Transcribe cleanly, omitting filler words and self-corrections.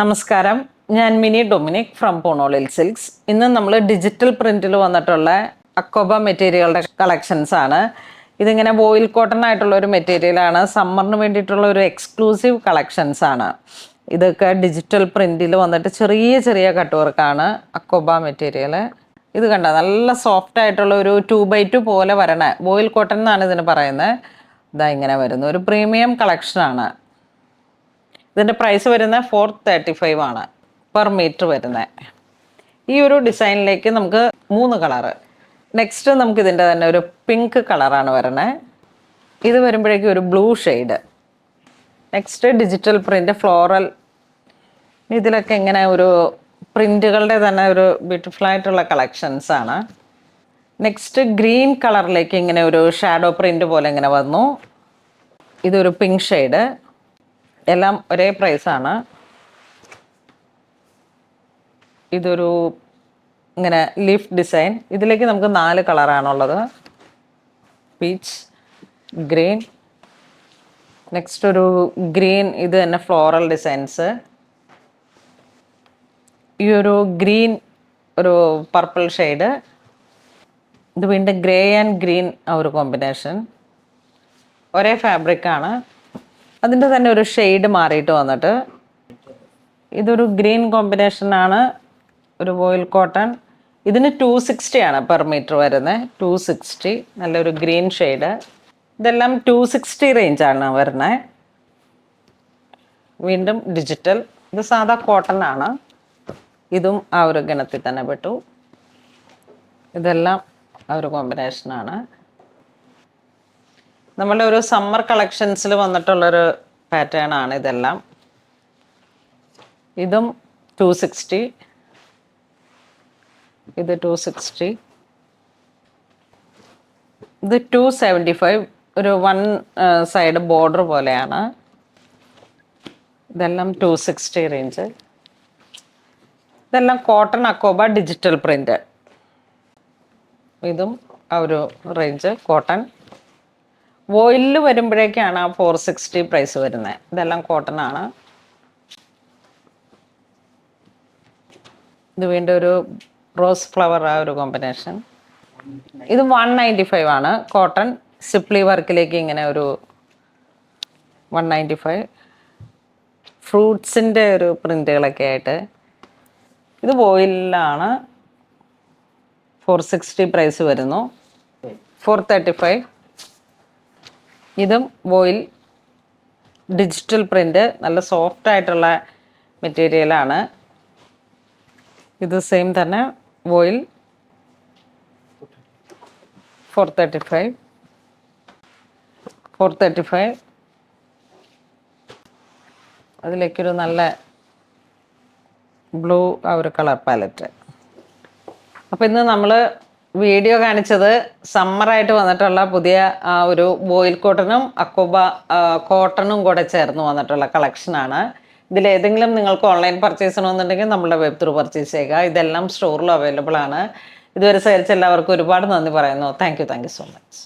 നമസ്കാരം, ഞാൻ mini Dominic from പൂണോളിൽ silks. ഇന്ന് നമ്മൾ ഡിജിറ്റൽ പ്രിന്റിൽ വന്നിട്ടുള്ള അക്കോബ മെറ്റീരിയലുടെ കളക്ഷൻസ് ആണ്. ഇതിങ്ങനെ ബോയിൽ കോട്ടൺ ആയിട്ടുള്ള ഒരു മെറ്റീരിയലാണ്. സമ്മറിന് വേണ്ടിയിട്ടുള്ള ഒരു എക്സ്ക്ലൂസീവ് കളക്ഷൻസ് ആണ്. ഇതൊക്കെ ഡിജിറ്റൽ പ്രിന്റിൽ വന്നിട്ട് ചെറിയ ചെറിയ കട്ട് വർക്കാണ് അക്കോബ മെറ്റീരിയൽ. ഇത് കണ്ട നല്ല സോഫ്റ്റ് ആയിട്ടുള്ള ഒരു 2x2 പോലെ വരണ ബോയിൽ കോട്ടൺ എന്നാണ് ഇതിന് പറയുന്നത്. ഇതാ ഇങ്ങനെ വരുന്ന ഒരു പ്രീമിയം കളക്ഷനാണ്. ഇതിൻ്റെ പ്രൈസ് വരുന്നത് 435 ആണ് പെർ മീറ്റർ വരുന്നത്. ഈ ഒരു ഡിസൈനിലേക്ക് നമുക്ക് 3 കളറ്. നെക്സ്റ്റ് നമുക്ക് ഇതിൻ്റെ തന്നെ ഒരു പിങ്ക് കളറാണ് വരണേ. ഇത് വരുമ്പോഴേക്കും ഒരു blue shade. Next digital print floral. ഇതിലൊക്കെ ഇങ്ങനെ ഒരു പ്രിൻ്റുകളുടെ തന്നെ ഒരു ബ്യൂട്ടിഫുൾ ആയിട്ടുള്ള കളക്ഷൻസ് ആണ്. നെക്സ്റ്റ് ഗ്രീൻ കളറിലേക്ക് ഇങ്ങനെ ഒരു ഷാഡോ പ്രിൻ്റ് പോലെ ഇങ്ങനെ വന്നു. ഇതൊരു പിങ്ക് ഷെയ്ഡ്. എല്ലാം ഒരേ പ്രൈസാണ്. ഇതൊരു ഇങ്ങനെ ലീഫ് ഡിസൈൻ. ഇതിലേക്ക് നമുക്ക് 4 കളറാണുള്ളത്. പീച്ച്, ഗ്രീൻ, നെക്സ്റ്റ് ഒരു ഗ്രീൻ. ഇത് തന്നെ ഫ്ലോറൽ ഡിസൈൻസ്. ഈ ഒരു ഗ്രീൻ ഒരു പർപ്പിൾ ഷെയ്ഡ്. ഇത് വീണ്ടും ഗ്രേ ആൻഡ് ഗ്രീൻ ആ ഒരു കോമ്പിനേഷൻ. ഒരേ ഫാബ്രിക്കാണ്. അതിൻ്റെ തന്നെ ഒരു ഷെയ്ഡ് മാറിയിട്ട് വന്നിട്ട് ഇതൊരു ഗ്രീൻ കോമ്പിനേഷനാണ്. ഒരു ബോയിൽ കോട്ടൺ. ഇതിന് 260 ആണ് പെർ മീറ്റർ വരുന്നത്. 260. നല്ലൊരു ഗ്രീൻ ഷെയ്ഡ്. ഇതെല്ലാം 260 റേഞ്ചാണ് വരുന്നത്. വീണ്ടും ഡിജിറ്റൽ. ഇത് സാധാ കോട്ടൺ ആണ്. ഇതും ആ ഒരു ഗണത്തിൽ തന്നെ പെട്ടു. ഇതെല്ലാം ആ ഒരു കോമ്പിനേഷനാണ്. നമ്മളുടെ ഒരു സമ്മർ കളക്ഷൻസിൽ വന്നിട്ടുള്ളൊരു പാറ്റേൺ ആണ് ഇതെല്ലാം. ഇതും 260. ഇത് 260. ഇത് 275. ഒരു 1 സൈഡ് ബോർഡർ പോലെയാണ്. ഇതെല്ലാം 260 റേഞ്ച്. ഇതെല്ലാം കോട്ടൺ അക്കോബ ഡിജിറ്റൽ പ്രിൻ്റ്. ഇതും ആ ഒരു റേഞ്ച് കോട്ടൺ. വോയിലിൽ വരുമ്പോഴേക്കാണ് ആ 460 പ്രൈസ് വരുന്നത്. ഇതെല്ലാം കോട്ടൺ ആണ്. ഇത് വീണ്ടും ഒരു റോസ് ഫ്ലവർ ആ ഒരു കോമ്പിനേഷൻ. ഇത് 195 ആണ് കോട്ടൺ. സിപ്ലി വർക്കിലേക്ക് ഇങ്ങനെ ഒരു 195. ഫ്രൂട്ട്സിൻ്റെ ഒരു പ്രിൻ്റുകളൊക്കെ ആയിട്ട്. ഇത് വോയിലാണ്. 460 പ്രൈസ് വരുന്നു. 435. ഇതും വോയിൽ ഡിജിറ്റൽ പ്രിൻ്റ്. നല്ല സോഫ്റ്റ് ആയിട്ടുള്ള മെറ്റീരിയലാണ്. ഇത് സെയിം തന്നെ വോയിൽ. 435. 435. അതിലേക്കൊരു നല്ല ബ്ലൂ ആ ഒരു കളർ പാലറ്റ്. അപ്പോൾ ഇന്ന് നമ്മൾ വീഡിയോ കാണിച്ചത് സമ്മറായിട്ട് വന്നിട്ടുള്ള പുതിയ ആ ഒരു ബോയിൽ കോട്ടണും അക്കോബ കോട്ടണും കൂടെ ചേർന്ന് വന്നിട്ടുള്ള കളക്ഷനാണ്. ഇതിലേതെങ്കിലും നിങ്ങൾക്ക് ഓൺലൈൻ പർച്ചേസ് ചെയ്യണമെന്നുണ്ടെങ്കിൽ നമ്മുടെ വെബ് ത്രൂ പർച്ചേസ് ചെയ്യുക. ഇതെല്ലാം സ്റ്റോറിൽ അവൈലബിൾ ആണ്. ഇതുവരെ സഹകരിച്ച എല്ലാവർക്കും ഒരുപാട് നന്ദി പറയുന്നു. Thank you so much.